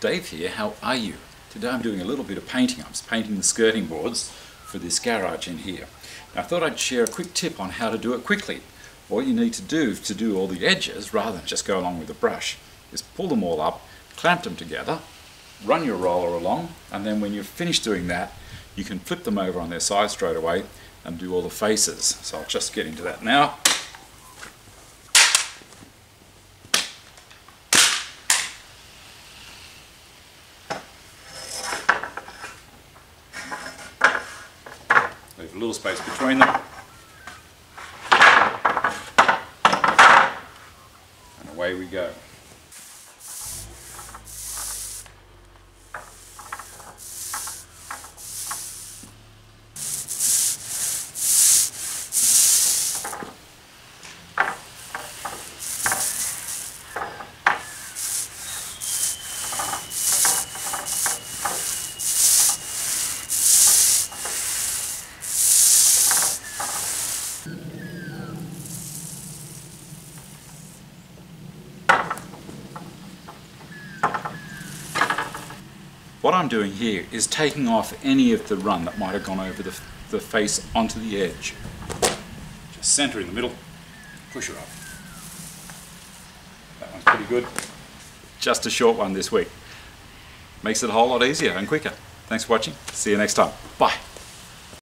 Dave here, how are you? Today I'm doing a little bit of painting. I'm painting the skirting boards for this garage in here. Now, I thought I'd share a quick tip on how to do it quickly. All you need to do all the edges, rather than just go along with a brush, is pull them all up, clamp them together, run your roller along, and then when you're finished doing that, you can flip them over on their side straight away and do all the faces. So I'll just get into that now. Leave a little space between them. And away we go. What I'm doing here is taking off any of the run that might have gone over the face onto the edge. Just center in the middle, push her up. That one's pretty good. Just a short one this week. Makes it a whole lot easier and quicker. Thanks for watching. See you next time. Bye.